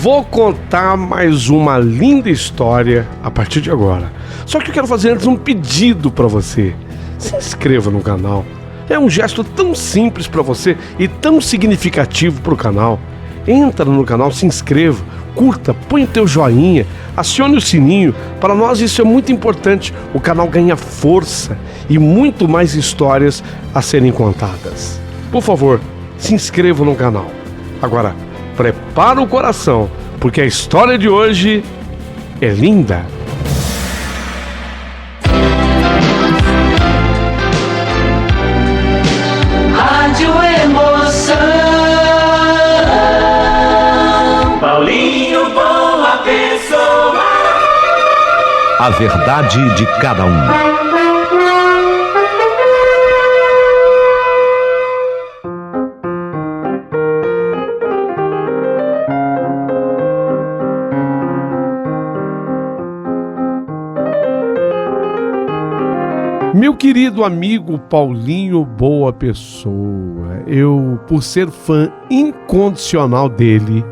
Vou contar mais uma linda história a partir de agora. Só que eu quero fazer antes um pedido para você. Se inscreva no canal. É um gesto tão simples para você e tão significativo para o canal. Entra no canal, se inscreva, curta, põe o teu joinha, acione o sininho. Para nós isso é muito importante. O canal ganha força e muito mais histórias a serem contadas. Por favor, se inscreva no canal. Agora, prepara o coração, porque a história de hoje é linda. Rádio Emoção. Paulinho, boa pessoa. A verdade de cada um. Meu querido amigo Paulinho Boa Pessoa, eu, por ser fã incondicional dele,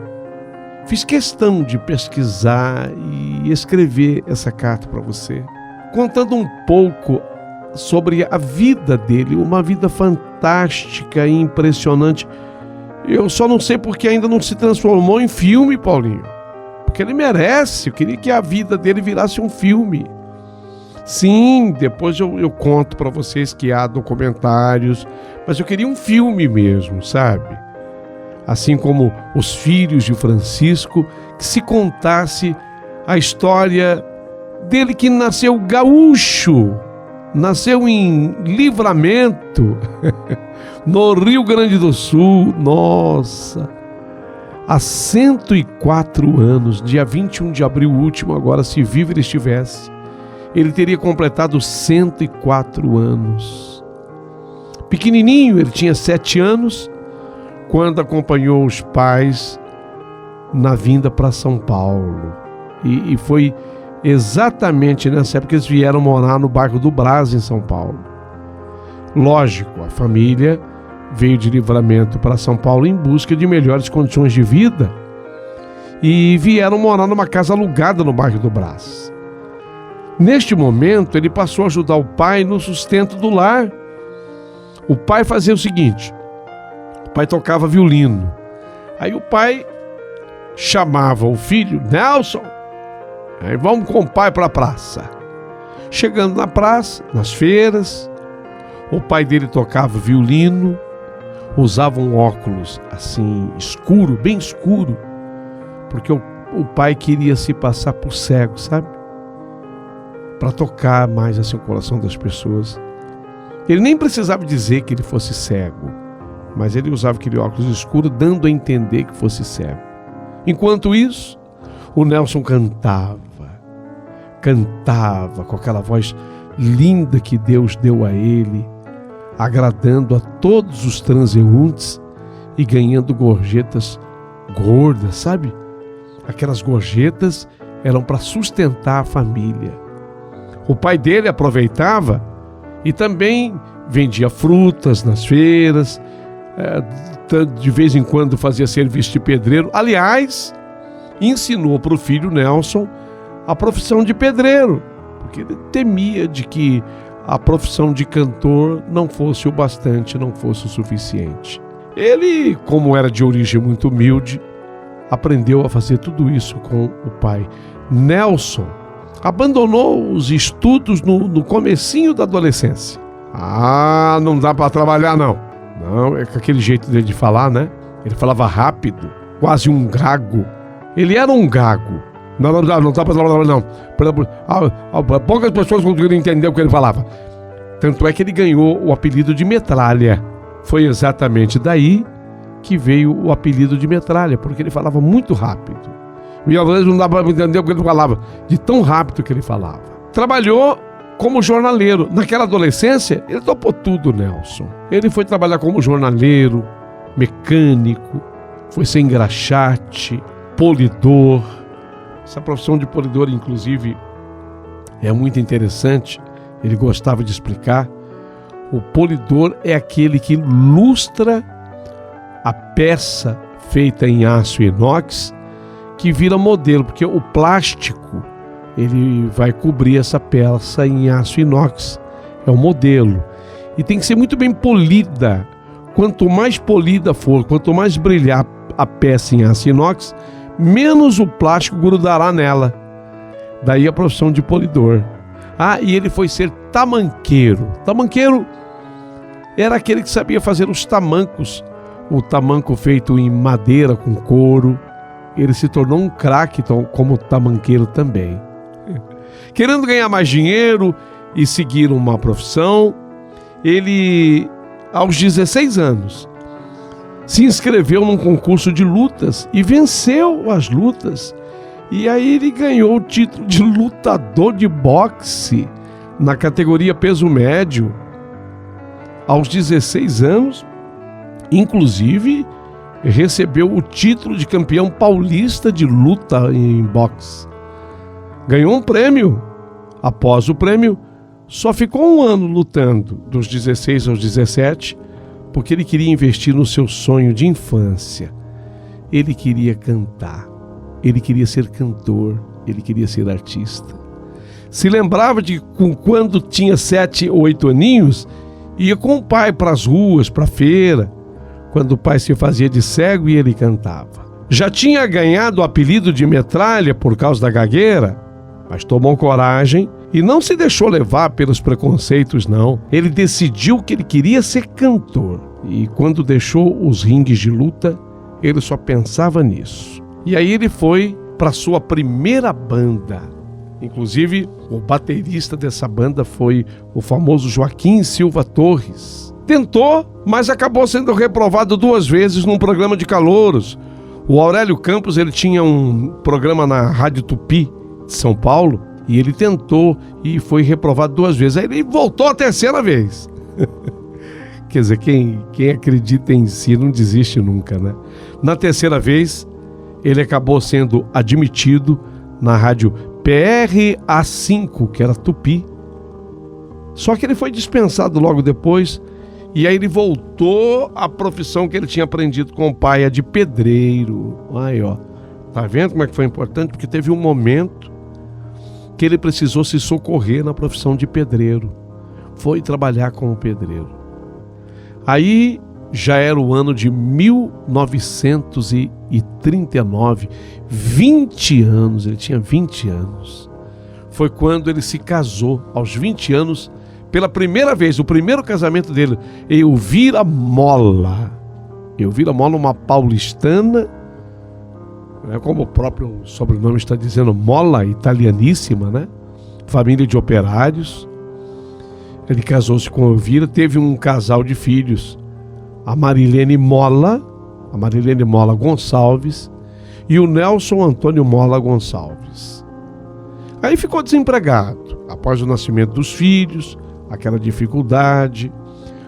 fiz questão de pesquisar e escrever essa carta para você, contando um pouco sobre a vida dele, uma vida fantástica e impressionante. Eu só não sei porque ainda não se transformou em filme, Paulinho, porque ele merece. Eu queria que a vida dele virasse um filme. Sim, depois eu conto para vocês que há documentários, mas eu queria um filme mesmo, sabe? Assim como Os Filhos de Francisco, que se contasse a história dele, que nasceu gaúcho, nasceu em Livramento, no Rio Grande do Sul. Nossa! Há 104 anos, dia 21 de abril último, agora, se vivo ele estivesse, ele teria completado 104 anos. Pequenininho, ele tinha 7 anos, quando acompanhou os pais na vinda para São Paulo. E foi exatamente nessa época que eles vieram morar no bairro do Brás, em São Paulo. Lógico, a família veio de Livramento para São Paulo em busca de melhores condições de vida e vieram morar numa casa alugada no bairro do Brás. Neste momento, ele passou a ajudar o pai no sustento do lar. O pai fazia o seguinte: o pai tocava violino. Aí o pai chamava o filho, Nelson, aí vamos com o pai para a praça. Chegando na praça, nas feiras, o pai dele tocava violino, usava um óculos assim escuro, bem escuro, porque o pai queria se passar por cego, sabe? Para tocar mais assim o coração das pessoas. Ele nem precisava dizer que ele fosse cego, mas ele usava aquele óculos escuro, dando a entender que fosse cego. Enquanto isso, o Nelson cantava com aquela voz linda que Deus deu a ele, agradando a todos os transeuntes e ganhando gorjetas gordas, sabe? Aquelas gorjetas eram para sustentar a família. O pai dele aproveitava e também vendia frutas nas feiras, de vez em quando fazia serviço de pedreiro. Aliás, ensinou para o filho Nelson a profissão de pedreiro, porque ele temia de que a profissão de cantor não fosse o bastante, não fosse o suficiente. Ele, como era de origem muito humilde, aprendeu a fazer tudo isso com o pai. Nelson abandonou os estudos no comecinho da adolescência. Não dá para trabalhar não. Não, é com aquele jeito dele de falar, né? Ele falava rápido, quase um gago. Ele era um gago. Não dá para trabalhar não. Poucas pessoas conseguiram entender o que ele falava. Tanto é que ele ganhou o apelido de Metralha. Foi exatamente daí que veio o apelido de Metralha, porque ele falava muito rápido. E às vezes não dá para entender o que ele falava, de tão rápido que ele falava. Trabalhou como jornaleiro. Naquela adolescência, ele topou tudo, Nelson. Ele foi trabalhar como jornaleiro, mecânico, foi ser engraxate, polidor. Essa profissão de polidor, inclusive, é muito interessante. Ele gostava de explicar. O polidor é aquele que lustra a peça feita em aço inox, que vira modelo, porque o plástico ele vai cobrir essa peça em aço inox, é o modelo, e tem que ser muito bem polida. Quanto mais polida for, quanto mais brilhar a peça em aço inox, menos o plástico grudará nela. Daí a profissão de polidor. E ele foi ser tamanqueiro. Tamanqueiro era aquele que sabia fazer os tamancos, o tamanco feito em madeira com couro. Ele se tornou um craque como tamanqueiro também. Querendo ganhar mais dinheiro e seguir uma profissão, ele, aos 16 anos, se inscreveu num concurso de lutas e venceu as lutas. E aí ele ganhou o título de lutador de boxe na categoria peso médio. Aos 16 anos, inclusive, recebeu o título de campeão paulista de luta em boxe. Ganhou um prêmio. Após o prêmio, só ficou um ano lutando, dos 16 aos 17, porque ele queria investir no seu sonho de infância. Ele queria cantar, ele queria ser cantor, ele queria ser artista. Se lembrava de quando tinha 7 ou 8 aninhos, ia com o pai para as ruas, para a feira, quando o pai se fazia de cego e ele cantava. Já tinha ganhado o apelido de metralha por causa da gagueira, mas tomou coragem e não se deixou levar pelos preconceitos, não. Ele decidiu que ele queria ser cantor. E quando deixou os ringues de luta, ele só pensava nisso. E aí ele foi para sua primeira banda. Inclusive, o baterista dessa banda foi o famoso Joaquim Silva Torres. Tentou, mas acabou sendo reprovado 2 vezes num programa de calouros. O Aurélio Campos, ele tinha um programa na Rádio Tupi de São Paulo, e ele tentou e foi reprovado 2 vezes. Aí ele voltou a 3ª vez. Quer dizer, quem acredita em si não desiste nunca, né? Na 3ª vez, ele acabou sendo admitido na rádio PRA5, que era Tupi. Só que ele foi dispensado logo depois, e aí ele voltou à profissão que ele tinha aprendido com o pai, a de pedreiro. Aí, ó. Tá vendo como é que foi importante? Porque teve um momento que ele precisou se socorrer na profissão de pedreiro. Foi trabalhar como pedreiro. Aí já era o ano de 1939, 20 anos, ele tinha 20 anos. Foi quando ele se casou, aos 20 anos, pela primeira vez, o primeiro casamento dele, Elvira Molla. Elvira Molla, uma paulistana, como o próprio sobrenome está dizendo, Molla, italianíssima, né? Família de operários. Ele casou-se com Elvira, teve um casal de filhos, a Marilene Molla Gonçalves e o Nelson Antônio Molla Gonçalves. Aí ficou desempregado, após o nascimento dos filhos, aquela dificuldade,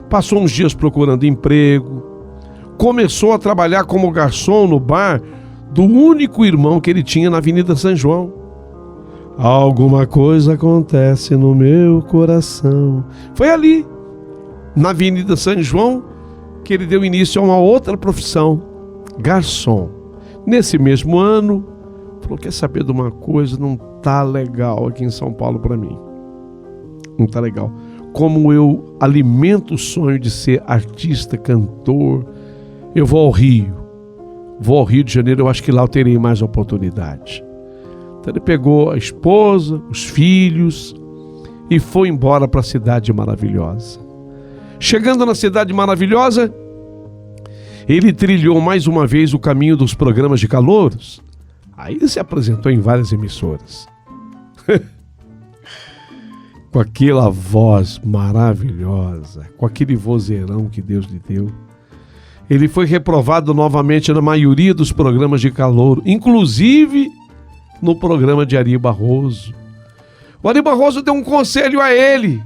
passou uns dias procurando emprego, começou a trabalhar como garçom no bar do único irmão que ele tinha na Avenida São João. Alguma coisa acontece no meu coração. Foi ali, na Avenida São João, que ele deu início a uma outra profissão, garçom. Nesse mesmo ano, falou, quer saber de uma coisa? Não tá legal aqui em São Paulo para mim. Não tá legal. Como eu alimento o sonho de ser artista, cantor, eu vou ao Rio de Janeiro, eu acho que lá eu terei mais oportunidade. Então ele pegou a esposa, os filhos e foi embora para a Cidade Maravilhosa. Chegando na Cidade Maravilhosa, ele trilhou mais uma vez o caminho dos programas de calouros. Aí ele se apresentou em várias emissoras. Com aquela voz maravilhosa, com aquele vozeirão que Deus lhe deu. Ele foi reprovado novamente na maioria dos programas de calouro, inclusive no programa de Ari Barroso. O Ari Barroso deu um conselho a ele.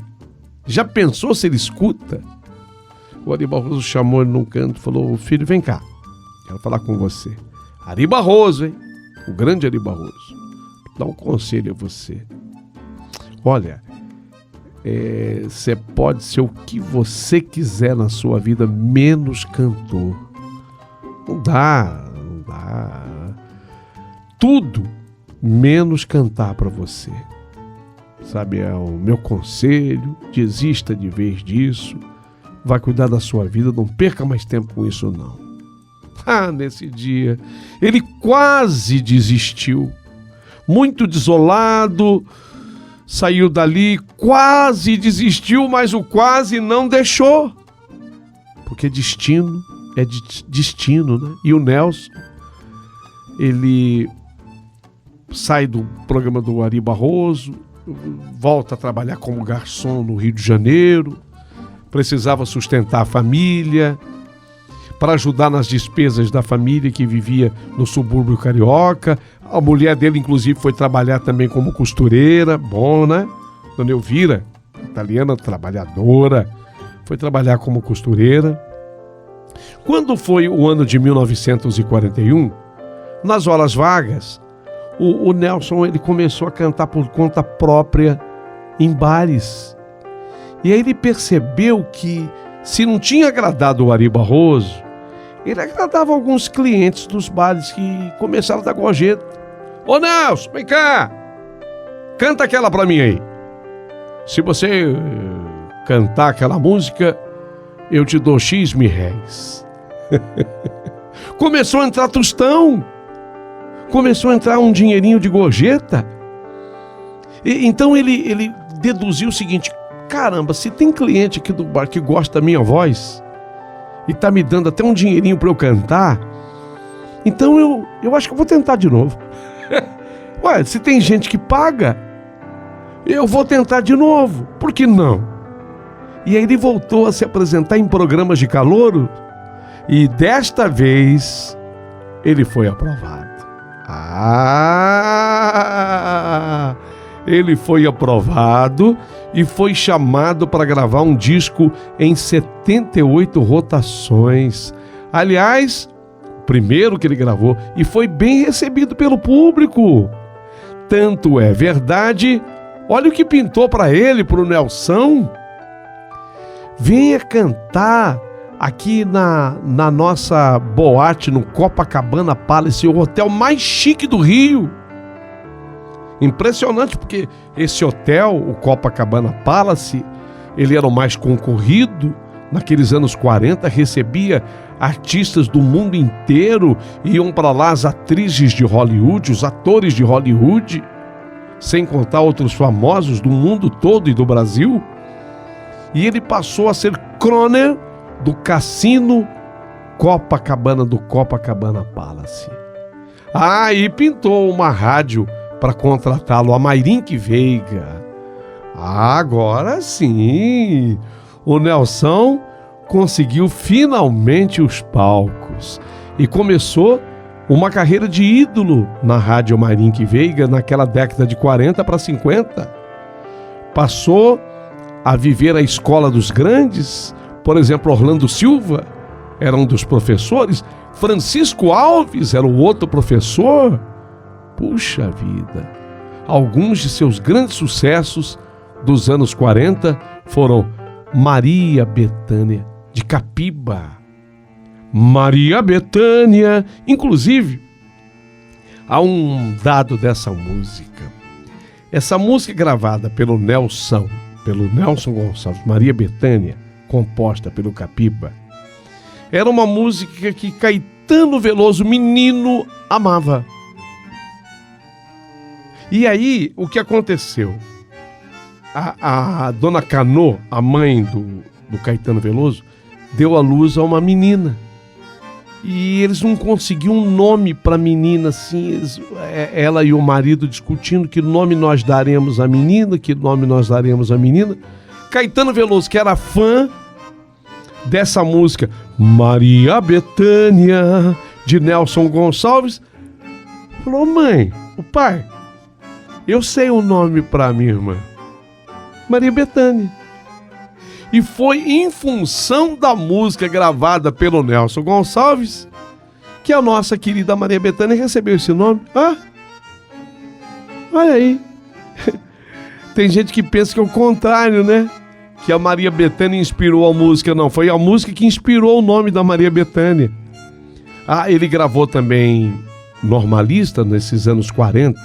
Já pensou se ele escuta? O Ari Barroso chamou ele num canto e falou, filho, vem cá, quero falar com você. Ari Barroso, hein? O grande Ari Barroso. Dá um conselho a você. Olha, você pode ser o que você quiser na sua vida, menos cantor. Não dá. tudo menos cantar para você. Sabe, é o meu conselho, desista de vez disso, vai cuidar da sua vida, não perca mais tempo com isso não. Nesse dia, ele quase desistiu, muito desolado, saiu dali, quase desistiu, mas o quase não deixou, porque destino é destino, né? E o Nelson, ele sai do programa do Ari Barroso, volta a trabalhar como garçom no Rio de Janeiro, precisava sustentar a família, para ajudar nas despesas da família que vivia no subúrbio carioca. A mulher dele, inclusive, foi trabalhar também como costureira, bom, né? Dona Elvira, italiana, trabalhadora, foi trabalhar como costureira. Quando foi o ano de 1941, nas horas vagas, o Nelson ele começou a cantar por conta própria em bares. E aí ele percebeu que, se não tinha agradado o Ari Barroso, ele agradava alguns clientes dos bares que começaram a dar gorjeta. Ô Nelson, vem cá, canta aquela pra mim aí. Se você cantar aquela música, eu te dou X mil réis. Começou a entrar tostão, começou a entrar um dinheirinho de gorjeta. Então ele deduziu o seguinte: caramba, se tem cliente aqui do bar que gosta da minha voz e tá me dando até um dinheirinho para eu cantar, então eu acho que eu vou tentar de novo. Ué, se tem gente que paga, eu vou tentar de novo, por que não? E aí ele voltou a se apresentar em programas de calouro e desta vez ele foi aprovado. Ele foi aprovado e foi chamado para gravar um disco em 78 rotações. Aliás, o primeiro que ele gravou, e foi bem recebido pelo público. Tanto é verdade, olha o que pintou para ele, para o Nelson. Venha cantar aqui na nossa boate, no Copacabana Palace, o hotel mais chique do Rio. Impressionante, porque esse hotel, o Copacabana Palace, ele era o mais concorrido. Naqueles anos 40, recebia artistas do mundo inteiro, iam para lá as atrizes de Hollywood, os atores de Hollywood, sem contar outros famosos do mundo todo e do Brasil. E ele passou a ser crooner do Cassino Copacabana, do Copacabana Palace. E pintou uma rádio para contratá-lo, a Mayrink Veiga. Agora sim, o Nelson conseguiu finalmente os palcos e começou uma carreira de ídolo na rádio Mayrink Veiga naquela década de 40 para 50. Passou a viver a escola dos grandes. Por exemplo, Orlando Silva era um dos professores, Francisco Alves era o outro professor. Puxa vida! Alguns de seus grandes sucessos dos anos 40 foram Maria Bethânia de Capiba. Maria Bethânia, inclusive, há um dado dessa música. Essa música gravada pelo Nelson Gonçalves, Maria Bethânia, composta pelo Capiba, era uma música que Caetano Veloso, menino, amava. E aí, o que aconteceu? A dona Canô, a mãe do Caetano Veloso, deu à luz a uma menina. E eles não conseguiam um nome para a menina, assim, ela e o marido discutindo que nome nós daremos à menina, que nome nós daremos à menina. Caetano Veloso, que era fã dessa música, Maria Bethânia, de Nelson Gonçalves, falou: mãe, o pai, eu sei o nome para minha irmã, Maria Bethânia. E foi em função da música gravada pelo Nelson Gonçalves que a nossa querida Maria Bethânia recebeu esse nome. Olha aí. Tem gente que pensa que é o contrário, né? Que a Maria Bethânia inspirou a música. Não, foi a música que inspirou o nome da Maria Bethânia. Ele gravou também normalista nesses anos 40.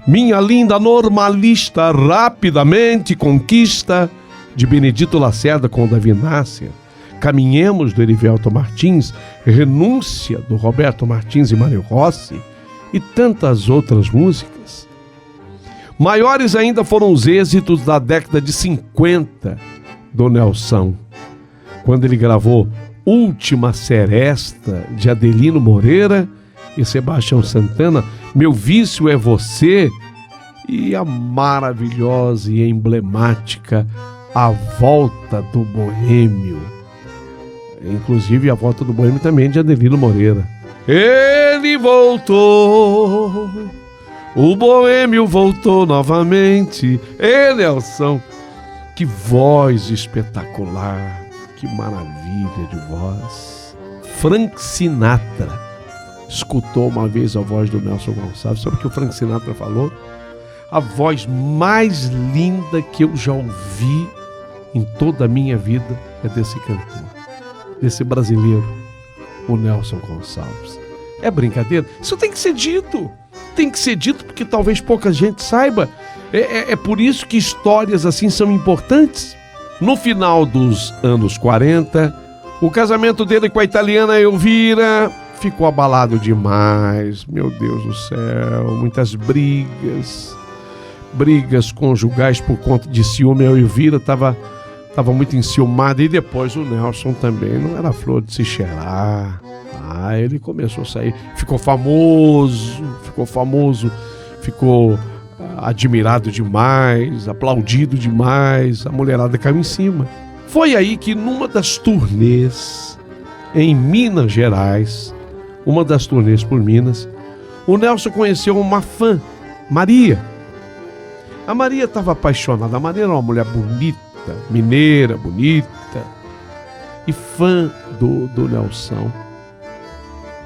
Minha linda normalista rapidamente conquista, de Benedito Lacerda com Davi Nasser. Caminhemos, do Erivelto Martins. Renúncia, do Roberto Martins e Mário Rossi, e tantas outras músicas. Maiores ainda foram os êxitos da década de 50 do Nelson, quando ele gravou Última Seresta, de Adelino Moreira e Sebastião Santana, Meu Vício é Você, e a maravilhosa e emblemática A Volta do Boêmio. Inclusive, A Volta do Boêmio também de Adelino Moreira. Ele voltou, o boêmio voltou novamente. Nelson, que voz espetacular, que maravilha de voz. Frank Sinatra escutou uma vez a voz do Nelson Gonçalves. Sabe o que o Frank Sinatra falou? A voz mais linda que eu já ouvi em toda a minha vida é desse cantor, desse brasileiro, o Nelson Gonçalves. É brincadeira? Isso tem que ser dito. Tem que ser dito porque talvez pouca gente saiba. É por isso que histórias assim são importantes. No final dos anos 40, o casamento dele com a italiana Elvira ficou abalado demais. Meu Deus do céu, muitas brigas conjugais por conta de ciúme. A Elvira estava muito enciumada, e depois o Nelson também não era flor de se cheirar. Ele começou a sair, ficou famoso, ficou admirado demais, aplaudido demais, a mulherada caiu em cima. Foi aí que numa das turnês em Minas Gerais, uma das turnês por Minas, o Nelson conheceu uma fã, Maria. A Maria estava apaixonada. A Maria era uma mulher bonita, mineira, bonita, e fã do Nelson.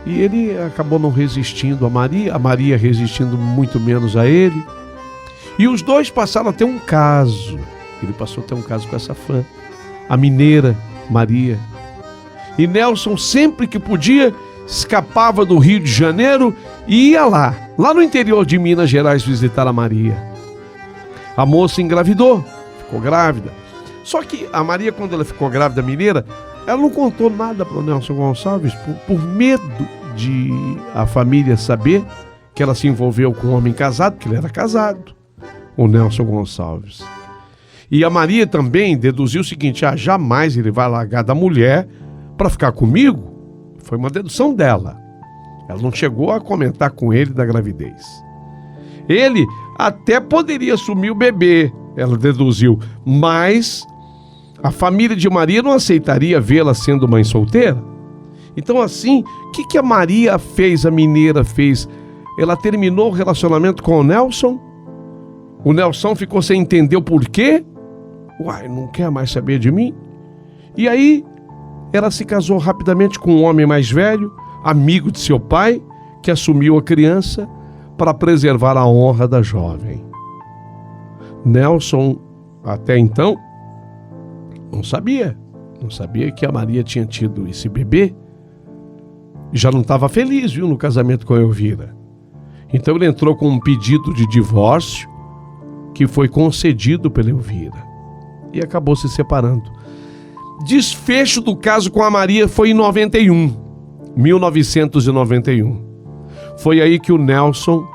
E ele acabou não resistindo a Maria resistindo muito menos a ele. E os dois passaram a ter um caso. Ele passou a ter um caso com essa fã, a mineira Maria. E Nelson, sempre que podia, escapava do Rio de Janeiro e ia lá no interior de Minas Gerais, visitar a Maria. A moça engravidou, ficou grávida. Só que a Maria, quando ela ficou grávida, mineira, ela não contou nada para o Nelson Gonçalves, por medo de a família saber que ela se envolveu com um homem casado, porque ele era casado, o Nelson Gonçalves. E a Maria também deduziu o seguinte: jamais ele vai largar da mulher para ficar comigo. Foi uma dedução dela. Ela não chegou a comentar com ele da gravidez. Ele até poderia assumir o bebê, ela deduziu, mas a família de Maria não aceitaria vê-la sendo mãe solteira. Então, assim, o que a Maria fez, a mineira fez? Ela terminou o relacionamento com o Nelson. O Nelson ficou sem entender o porquê. Não quer mais saber de mim? E aí, ela se casou rapidamente com um homem mais velho, amigo de seu pai, que assumiu a criança para preservar a honra da jovem. Nelson, até então, não sabia que a Maria tinha tido esse bebê. Já não estava feliz, no casamento com a Elvira. Então ele entrou com um pedido de divórcio que foi concedido pela Elvira e acabou se separando. Desfecho do caso com a Maria foi em 1991. Foi aí que o Nelson,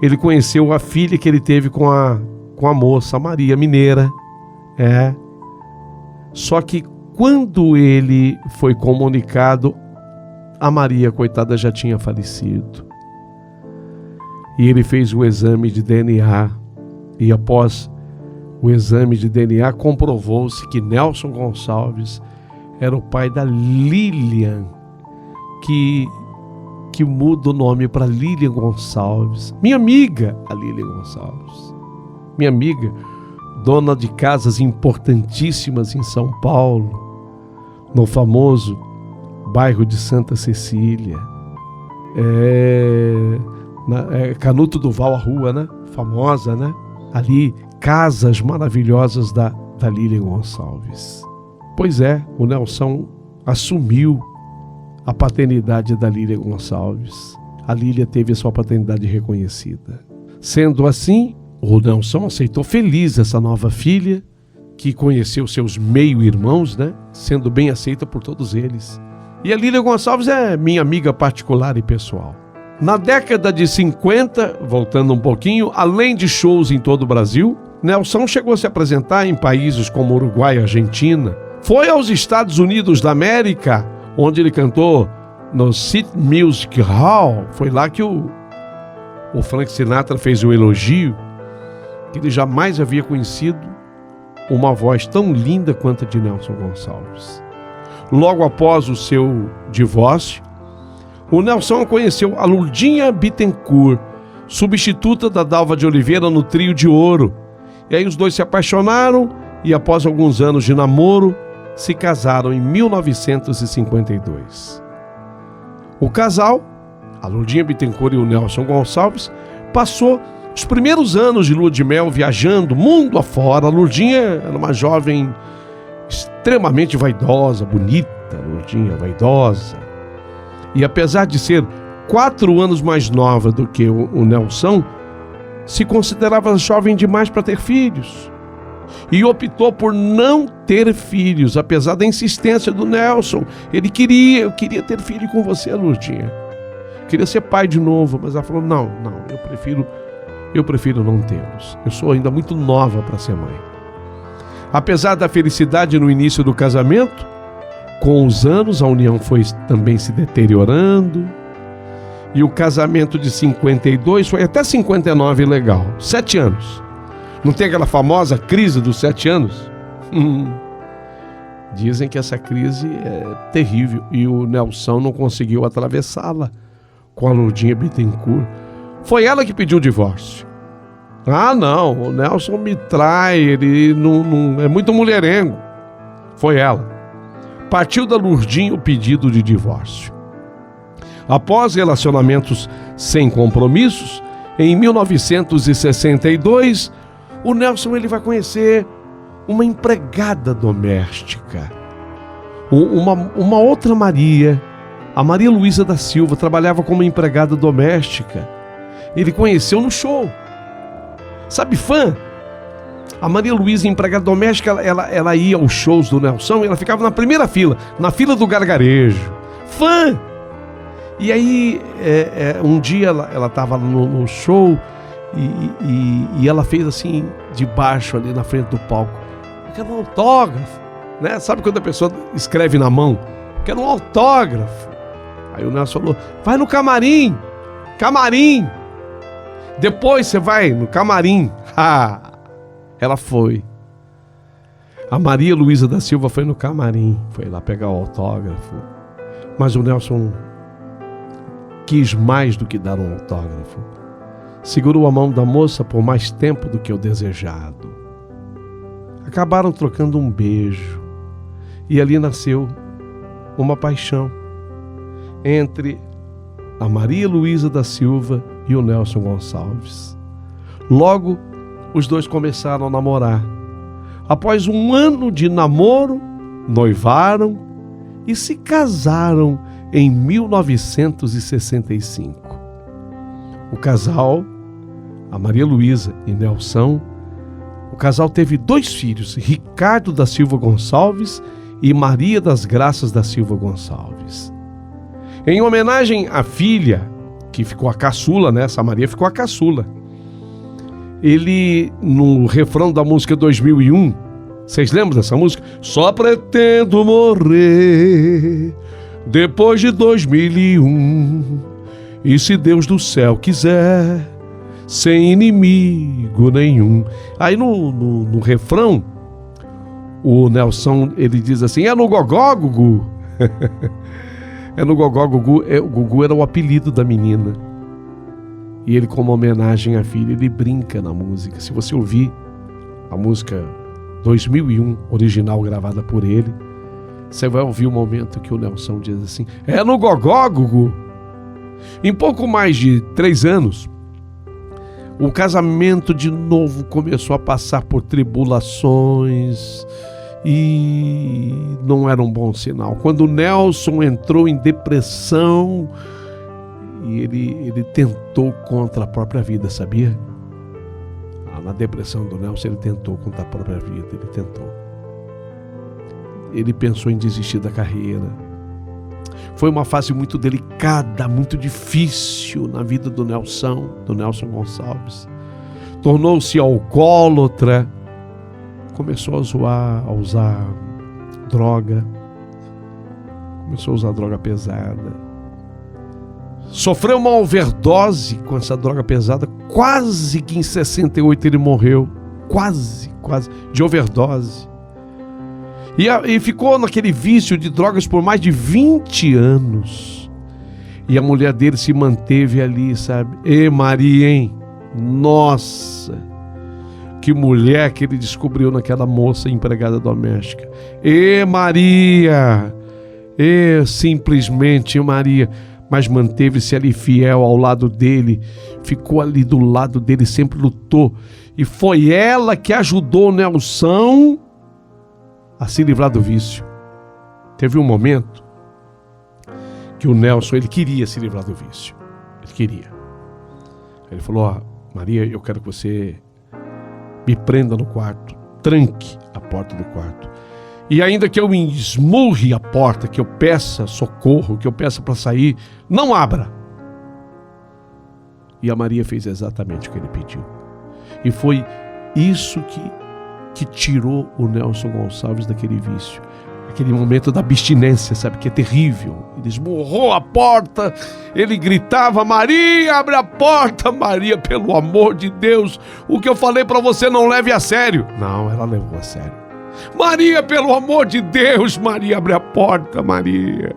ele conheceu a filha que ele teve com a moça, a Maria mineira. Só que quando ele foi comunicado, a Maria, coitada, já tinha falecido. E ele fez o exame de DNA. E após o exame de DNA, comprovou-se que Nelson Gonçalves era o pai da Lilian, que muda o nome para Lilian Gonçalves. Minha amiga, a Lilian Gonçalves. Minha amiga, dona de casas importantíssimas em São Paulo, no famoso bairro de Santa Cecília. Canuto Duval, a rua, né? Famosa, né? Ali, casas maravilhosas da Lilian Gonçalves. Pois é, o Nelson assumiu a paternidade da Lilian Gonçalves. a Lília teve a sua paternidade reconhecida. Sendo assim, o Nelson aceitou feliz essa nova filha, que conheceu seus meio-irmãos, né? Sendo bem aceita por todos eles. E a Lília Gonçalves é minha amiga particular e pessoal. Na década de 50, voltando um pouquinho, além de shows em todo o Brasil, Nelson chegou a se apresentar em países como Uruguai e Argentina. Foi aos Estados Unidos da América, onde ele cantou no City Music Hall. Foi lá que o Frank Sinatra fez o elogio, que ele jamais havia conhecido uma voz tão linda quanto a de Nelson Gonçalves. Logo após o seu divórcio, o Nelson conheceu a Lourdinha Bittencourt, substituta da Dalva de Oliveira no Trio de Ouro. E aí os dois se apaixonaram e, após alguns anos de namoro, se casaram em 1952. O casal, a Lourdinha Bittencourt e o Nelson Gonçalves, passou os primeiros anos de lua de mel viajando mundo afora. A Lourdinha era uma jovem extremamente vaidosa, bonita, Lourdinha vaidosa. E apesar de ser 4 anos mais nova do que o Nelson, se considerava jovem demais para ter filhos. E optou por não ter filhos, apesar da insistência do Nelson. Eu queria ter filho com você, Lourdinha. Queria ser pai de novo, mas ela falou, não, eu prefiro não tê-los. Eu sou ainda muito nova para ser mãe. Apesar da felicidade no início do casamento, com os anos a união foi também se deteriorando. E o casamento de 52 foi até 59 legal. 7 anos. Não tem aquela famosa crise dos 7 anos? Dizem que essa crise é terrível. E o Nelson não conseguiu atravessá-la com a Lourdinha Bittencourt. Foi ela que pediu o divórcio. Ah, não, o Nelson me trai, ele não é muito mulherengo. Foi ela. Partiu da Lourdinha o pedido de divórcio. Após relacionamentos sem compromissos, em 1962, o Nelson ele vai conhecer uma empregada doméstica. Uma outra Maria, a Maria Luísa da Silva, trabalhava como empregada doméstica. Ele conheceu no show. Sabe, fã? A Maria Luísa, empregada doméstica, ela ia aos shows do Nelson e ela ficava na primeira fila, na fila do gargarejo. Fã! E aí, um dia ela estava no show e ela fez assim, de baixo ali na frente do palco. Eu quero um autógrafo, né? Sabe quando a pessoa escreve na mão? Eu quero um autógrafo. Aí o Nelson falou, vai no camarim, camarim. Depois você vai no camarim. Ela foi. A Maria Luísa da Silva foi no camarim, foi lá pegar o autógrafo. Mas o Nelson quis mais do que dar um autógrafo. Segurou a mão da moça por mais tempo do que o desejado. Acabaram trocando um beijo. E ali nasceu uma paixão entre a Maria Luísa da Silva e o Nelson Gonçalves. Logo, os dois começaram a namorar. Após um ano de namoro, noivaram e se casaram em 1965. O casal, a Maria Luísa e Nelson, o casal teve 2 filhos, Ricardo da Silva Gonçalves e Maria das Graças da Silva Gonçalves. Em homenagem à filha, que ficou a caçula, né? Essa Maria ficou a caçula. Ele, no refrão da música 2001, vocês lembram dessa música? Só pretendo morrer depois de 2001, e se Deus do céu quiser, sem inimigo nenhum. Aí no refrão, o Nelson, ele diz assim, é no gogó, Gugu. É no gogó, Gugu. O Gugu era o apelido da menina. E ele, como homenagem à filha, ele brinca na música. Se você ouvir a música 2001, original, gravada por ele, você vai ouvir o momento que o Nelson diz assim, é no gogó, Gugu. Em pouco mais de 3 anos, o casamento de novo começou a passar por tribulações e não era um bom sinal. Quando o Nelson entrou em depressão e ele tentou contra a própria vida, sabia? Na depressão do Nelson, ele tentou contra a própria vida, ele tentou. Ele pensou em desistir da carreira. Foi uma fase muito delicada, muito difícil na vida do Nelson Gonçalves. Tornou-se alcoólatra, começou a usar droga, começou a usar droga pesada. Sofreu uma overdose com essa droga pesada, quase que em 68 ele morreu, quase, de overdose. E ficou naquele vício de drogas por mais de 20 anos. E a mulher dele se manteve ali, sabe? Ê, Maria, hein? Nossa! Que mulher que ele descobriu naquela moça empregada doméstica. Ê, Maria! Ê, simplesmente Maria! Mas manteve-se ali fiel ao lado dele, ficou ali do lado dele, sempre lutou. E foi ela que ajudou o Nelson a se livrar do vício. Teve um momento que o Nelson, ele queria se livrar do vício. Ele queria. Ele falou, Maria, eu quero que você me prenda no quarto, tranque a porta do quarto. E ainda que eu esmurre a porta, que eu peça socorro, que eu peça para sair, não abra. E a Maria fez exatamente o que ele pediu. E foi isso que tirou o Nelson Gonçalves daquele vício. Aquele momento da abstinência, sabe, que é terrível. Ele esmurrou a porta, ele gritava, Maria, abre a porta, Maria, pelo amor de Deus, o que eu falei para você não leve a sério. Não, ela levou a sério. Maria, pelo amor de Deus, Maria, abre a porta, Maria.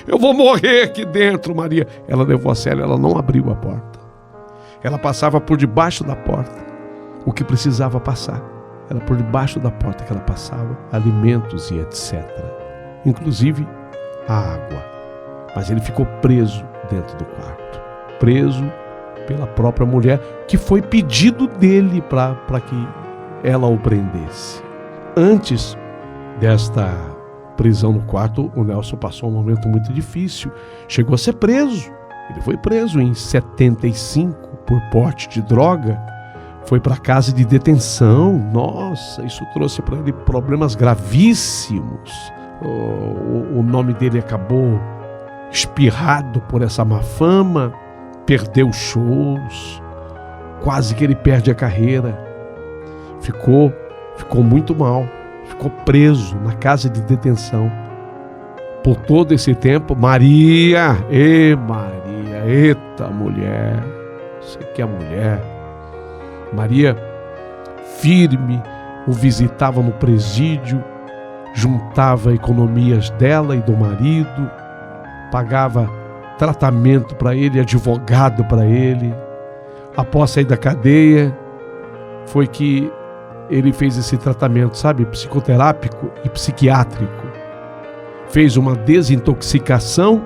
Eu vou morrer aqui dentro, Maria. Ela levou a sério, ela não abriu a porta. Ela passava por debaixo da porta o que precisava passar. Era por debaixo da porta que ela passava alimentos e etc. Inclusive a água. Mas ele ficou preso dentro do quarto. Preso pela própria mulher, que foi pedido dele para que ela o prendesse. Antes desta prisão no quarto, o Nelson passou um momento muito difícil. Chegou a ser preso. Ele foi preso em 75 por porte de droga. Foi para casa de detenção. Nossa, isso trouxe para ele problemas gravíssimos. O nome dele acabou espirrado por essa má fama. Perdeu shows. Quase que ele perde a carreira. Ficou muito mal, ficou preso na casa de detenção. Por todo esse tempo, Maria, eita mulher, você que é mulher. Maria, firme, o visitava no presídio, juntava economias dela e do marido, pagava tratamento para ele, advogado para ele. Após sair da cadeia, foi que ele fez esse tratamento, sabe, psicoterápico e psiquiátrico. Fez uma desintoxicação,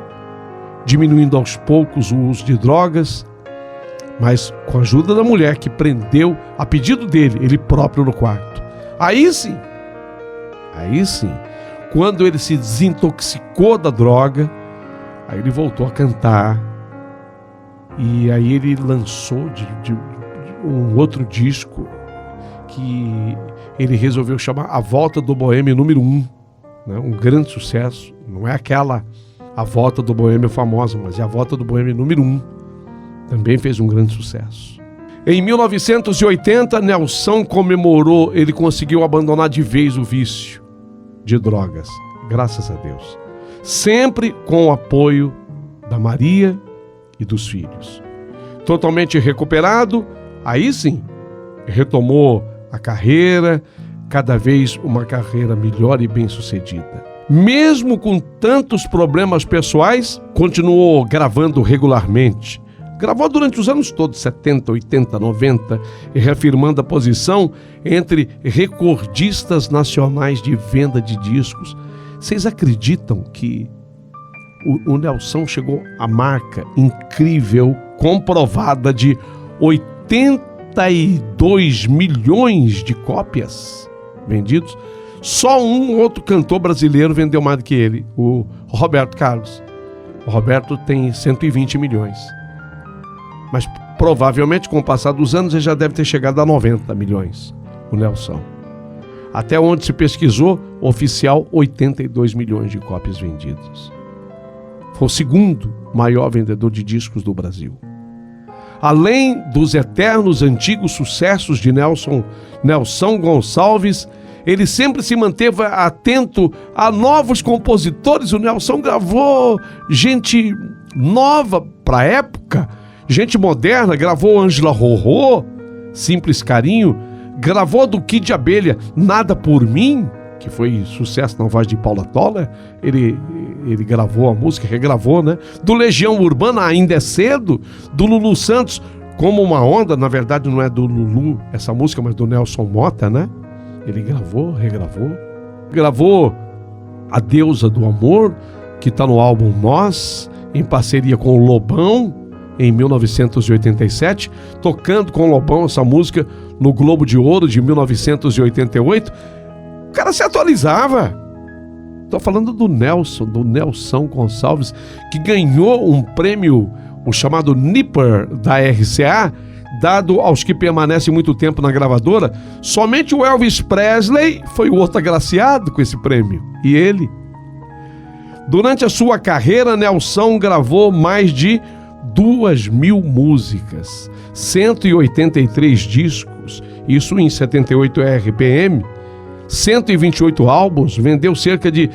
diminuindo aos poucos o uso de drogas, mas com a ajuda da mulher que prendeu, a pedido dele, ele próprio no quarto. Aí sim, quando ele se desintoxicou da droga, aí ele voltou a cantar, e aí ele lançou de um outro disco, que ele resolveu chamar A Volta do Boêmio número 1, né? Um grande sucesso. Não é aquela A Volta do Boêmio famosa, mas é A Volta do Boêmio número 1. Também fez um grande sucesso. Em 1980, Nelson comemorou, ele conseguiu abandonar de vez o vício de drogas, graças a Deus. Sempre com o apoio da Maria e dos filhos. Totalmente recuperado, aí sim, retomou a carreira, cada vez uma carreira melhor e bem-sucedida. Mesmo com tantos problemas pessoais, continuou gravando regularmente. Gravou durante os anos todos, 70, 80, 90, e reafirmando a posição entre recordistas nacionais de venda de discos. Vocês acreditam que o Nelson chegou à marca incrível, comprovada de 82 milhões de cópias vendidos? Só um outro cantor brasileiro vendeu mais do que ele, o Roberto Carlos. O Roberto tem 120 milhões. Mas provavelmente, com o passar dos anos, ele já deve ter chegado a 90 milhões, o Nelson. Até onde se pesquisou, oficial, 82 milhões de cópias vendidas. Foi o segundo maior vendedor de discos do Brasil. Além dos eternos antigos sucessos de Nelson Gonçalves, ele sempre se manteve atento a novos compositores. O Nelson gravou gente nova para a época, gente moderna, gravou Ângela Rorô, Simples Carinho, gravou do Kid de Abelha, Nada por Mim, que foi sucesso na voz de Paula Toller. Ele gravou a música, regravou, né? Do Legião Urbana, Ainda é Cedo, do Lulu Santos, Como uma Onda. Na verdade não é do Lulu essa música, mas do Nelson Motta, né? Ele gravou, regravou. Gravou A Deusa do Amor, que está no álbum Nós, em parceria com o Lobão, em 1987, tocando com o Lobão essa música no Globo de Ouro de 1988. O cara se atualizava. Estou falando do Nelson Gonçalves, que ganhou um prêmio, o chamado Nipper da RCA, dado aos que permanecem muito tempo na gravadora. Somente o Elvis Presley foi o outro agraciado com esse prêmio. E ele? Durante a sua carreira, Nelson gravou mais de 2.000 músicas, 183 discos, isso em 78 RPM, 128 álbuns, vendeu cerca de,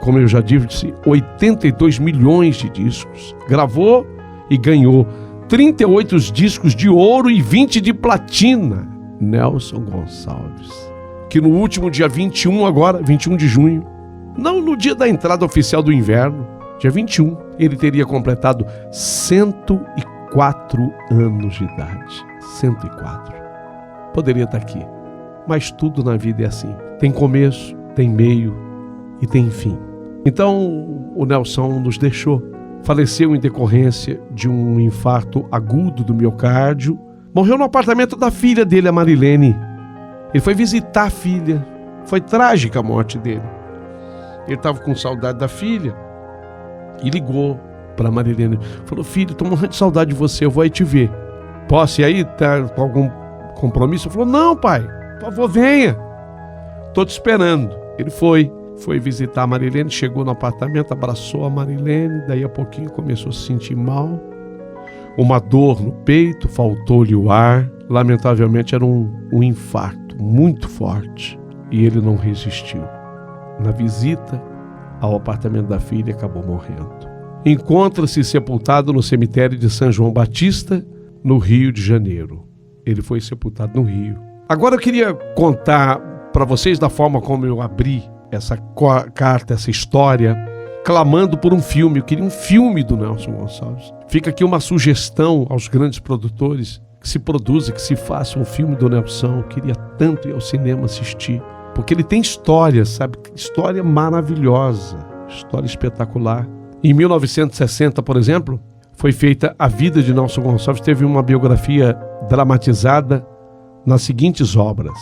como eu já disse, 82 milhões de discos. Gravou e ganhou 38 discos de ouro e 20 de platina. Nelson Gonçalves, que no último dia 21 de junho, não no dia da entrada oficial do inverno, dia 21, ele teria completado 104 anos de idade. 104. Poderia estar aqui, mas tudo na vida é assim. Tem começo, tem meio e tem fim. Então, o Nelson nos deixou. Faleceu em decorrência de um infarto agudo do miocárdio. Morreu no apartamento da filha dele, a Marilene. Ele foi visitar a filha. Foi trágica a morte dele. Ele estava com saudade da filha e ligou para a Marilene. Falou: filho, estou morrendo de saudade de você, eu vou aí te ver. Posso ir aí? Tá com algum compromisso? Ele falou: não, pai, por favor, venha. Estou te esperando. Ele foi visitar a Marilene, chegou no apartamento, abraçou a Marilene, daí a pouquinho começou a se sentir mal, uma dor no peito, faltou-lhe o ar. Lamentavelmente era um infarto muito forte e ele não resistiu. Na visita ao apartamento da filha, acabou morrendo. Encontra-se sepultado no cemitério de São João Batista, no Rio de Janeiro. Ele foi sepultado no Rio. Agora eu queria contar para vocês da forma como eu abri essa carta, essa história, clamando por um filme. Eu queria um filme do Nelson Gonçalves. Fica aqui uma sugestão aos grandes produtores, que se produza, que se faça um filme do Nelson. Eu queria tanto ir ao cinema assistir, porque ele tem história, sabe? História maravilhosa, história espetacular. Em 1960, por exemplo, foi feita A Vida de Nelson Gonçalves. Teve uma biografia dramatizada nas seguintes obras.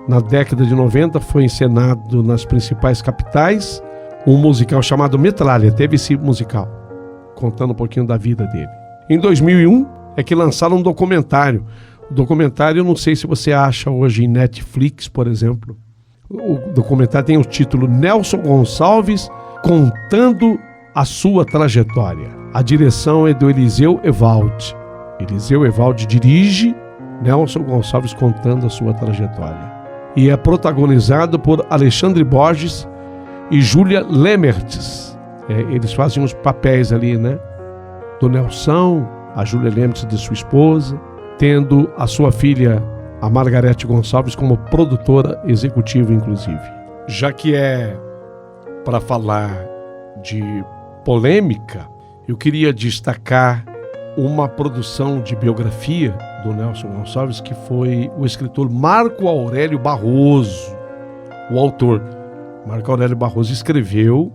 Na década de 90 foi encenado nas principais capitais um musical chamado Metralha. Teve esse musical, contando um pouquinho da vida dele. Em 2001 é que lançaram um documentário. O documentário, eu não sei se você acha hoje em Netflix, por exemplo. O documentário tem o título Nelson Gonçalves contando a sua trajetória. A direção é do Eliseu Evaldi. Eliseu Evaldi dirige, Nelson Gonçalves contando a sua trajetória. E é protagonizado por Alexandre Borges e Júlia Lemertz. Eles fazem os papéis ali, né? Do Nelson, a Júlia Lemertz de sua esposa, tendo a sua filha, a Margarete Gonçalves, como produtora executiva, inclusive. Já que é para falar de polêmica, eu queria destacar uma produção de biografia do Nelson Gonçalves, que foi o escritor Marco Aurélio Barroso. O autor, Marco Aurélio Barroso, escreveu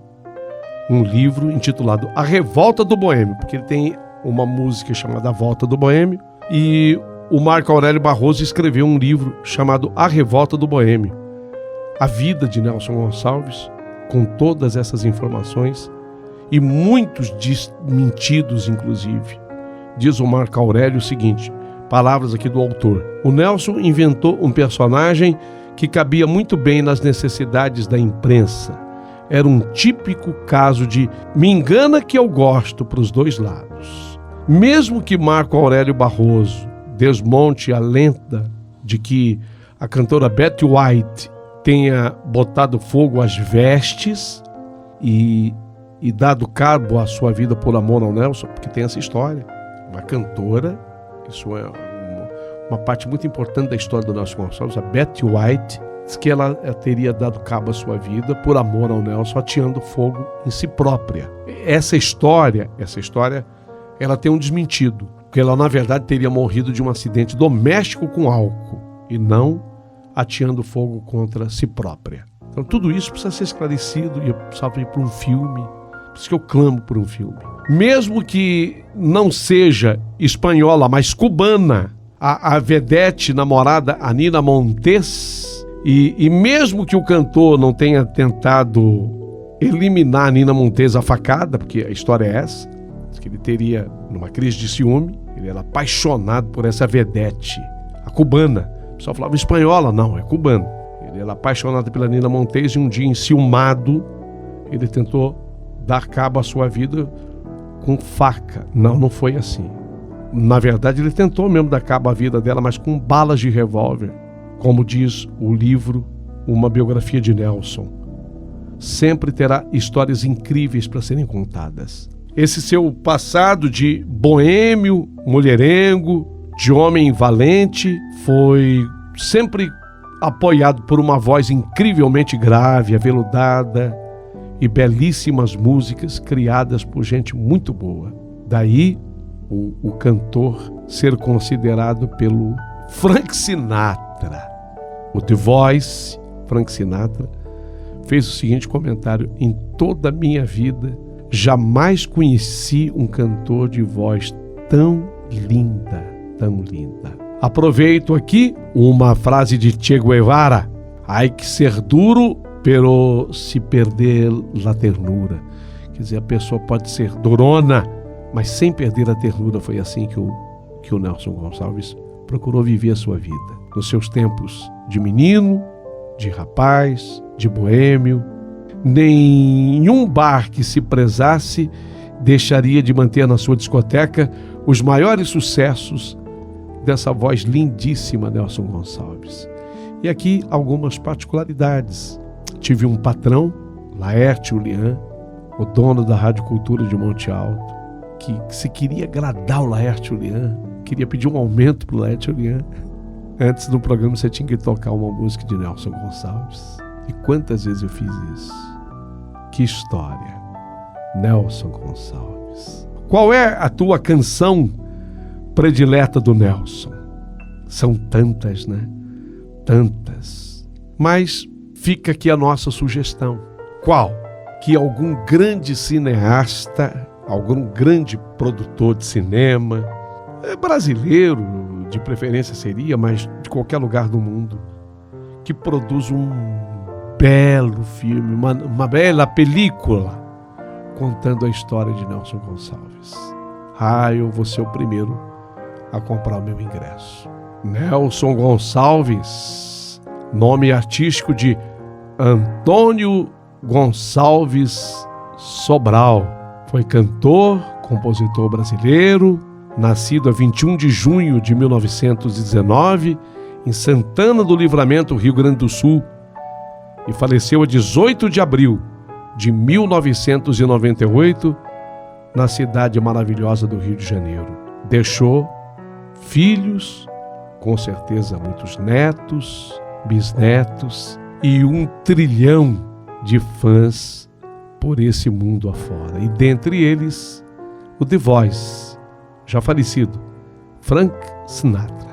um livro intitulado A Revolta do Boêmio, porque ele tem uma música chamada A Volta do Boêmio, e o Marco Aurélio Barroso escreveu um livro chamado A Revolta do Boêmio. A vida de Nelson Gonçalves, com todas essas informações e muitos desmentidos, inclusive. Diz o Marco Aurélio o seguinte, palavras aqui do autor: o Nelson inventou um personagem que cabia muito bem nas necessidades da imprensa. Era um típico caso de me engana que eu gosto para os dois lados. Mesmo que Marco Aurélio Barroso desmonte a lenda de que a cantora Betty White tenha botado fogo às vestes e dado cabo à sua vida por amor ao Nelson, porque tem essa história. Uma cantora, isso é uma parte muito importante da história do Nelson Gonçalves, a Betty White, diz que ela teria dado cabo à sua vida por amor ao Nelson, ateando fogo em si própria. Essa história, ela tem um desmentido, porque ela, na verdade, teria morrido de um acidente doméstico com álcool e não ateando fogo contra si própria. Então, tudo isso precisa ser esclarecido e precisava ir para um filme. Por isso que eu clamo por um filme. Mesmo que não seja espanhola, mas cubana, a vedete namorada, a Nina Montes, e mesmo que o cantor não tenha tentado eliminar a Nina Montes a facada, porque a história é essa, que ele teria, numa crise de ciúme, ele era apaixonado por essa vedete, a cubana. O pessoal falava espanhola, não, é cubana. Ele era apaixonado pela Nina Montes e um dia, enciumado, ele tentou dar cabo à sua vida com faca. Não foi assim. Na verdade, ele tentou mesmo dar cabo à vida dela, mas com balas de revólver. Como diz o livro Uma Biografia de Nelson. Sempre terá histórias incríveis para serem contadas. Esse seu passado de boêmio, mulherengo, de homem valente, foi sempre apoiado por uma voz incrivelmente grave, aveludada e belíssimas músicas criadas por gente muito boa. Daí o cantor ser considerado pelo Frank Sinatra. O The Voice, Frank Sinatra, fez o seguinte comentário: em toda a minha vida, jamais conheci um cantor de voz tão linda, tão linda. Aproveito aqui uma frase de Che Guevara: hay que ser duro, pero se perder la ternura. Quer dizer, a pessoa pode ser durona, mas sem perder a ternura. Foi assim que o Nelson Gonçalves procurou viver a sua vida. Nos seus tempos de menino, de rapaz, de boêmio, nenhum bar que se prezasse deixaria de manter na sua discoteca os maiores sucessos dessa voz lindíssima, Nelson Gonçalves. E aqui algumas particularidades. Tive um patrão, Laércio Lian, o dono da Rádio Cultura de Monte Alto, que se queria agradar o Laércio Lian, queria pedir um aumento para o Laércio Lian. Antes do programa você tinha que tocar uma música de Nelson Gonçalves. E quantas vezes eu fiz isso? Que história! Nelson Gonçalves. Qual é a tua canção predileta do Nelson? São tantas, né? Tantas. Mas fica aqui a nossa sugestão. Qual? Que algum grande cineasta, algum grande produtor de cinema, brasileiro de preferência seria, mas de qualquer lugar do mundo, que produz um belo filme, uma bela película contando a história de Nelson Gonçalves. Eu vou ser o primeiro a comprar o meu ingresso. Nelson Gonçalves, nome artístico de Antônio Gonçalves Sobral, foi cantor, compositor brasileiro, nascido a 21 de junho de 1919 em Santana do Livramento, Rio Grande do Sul, e faleceu a 18 de abril de 1998 na cidade maravilhosa do Rio de Janeiro. Deixou filhos, com certeza muitos netos, bisnetos e 1 trilhão de fãs por esse mundo afora. E dentre eles, o The Voice, já falecido, Frank Sinatra.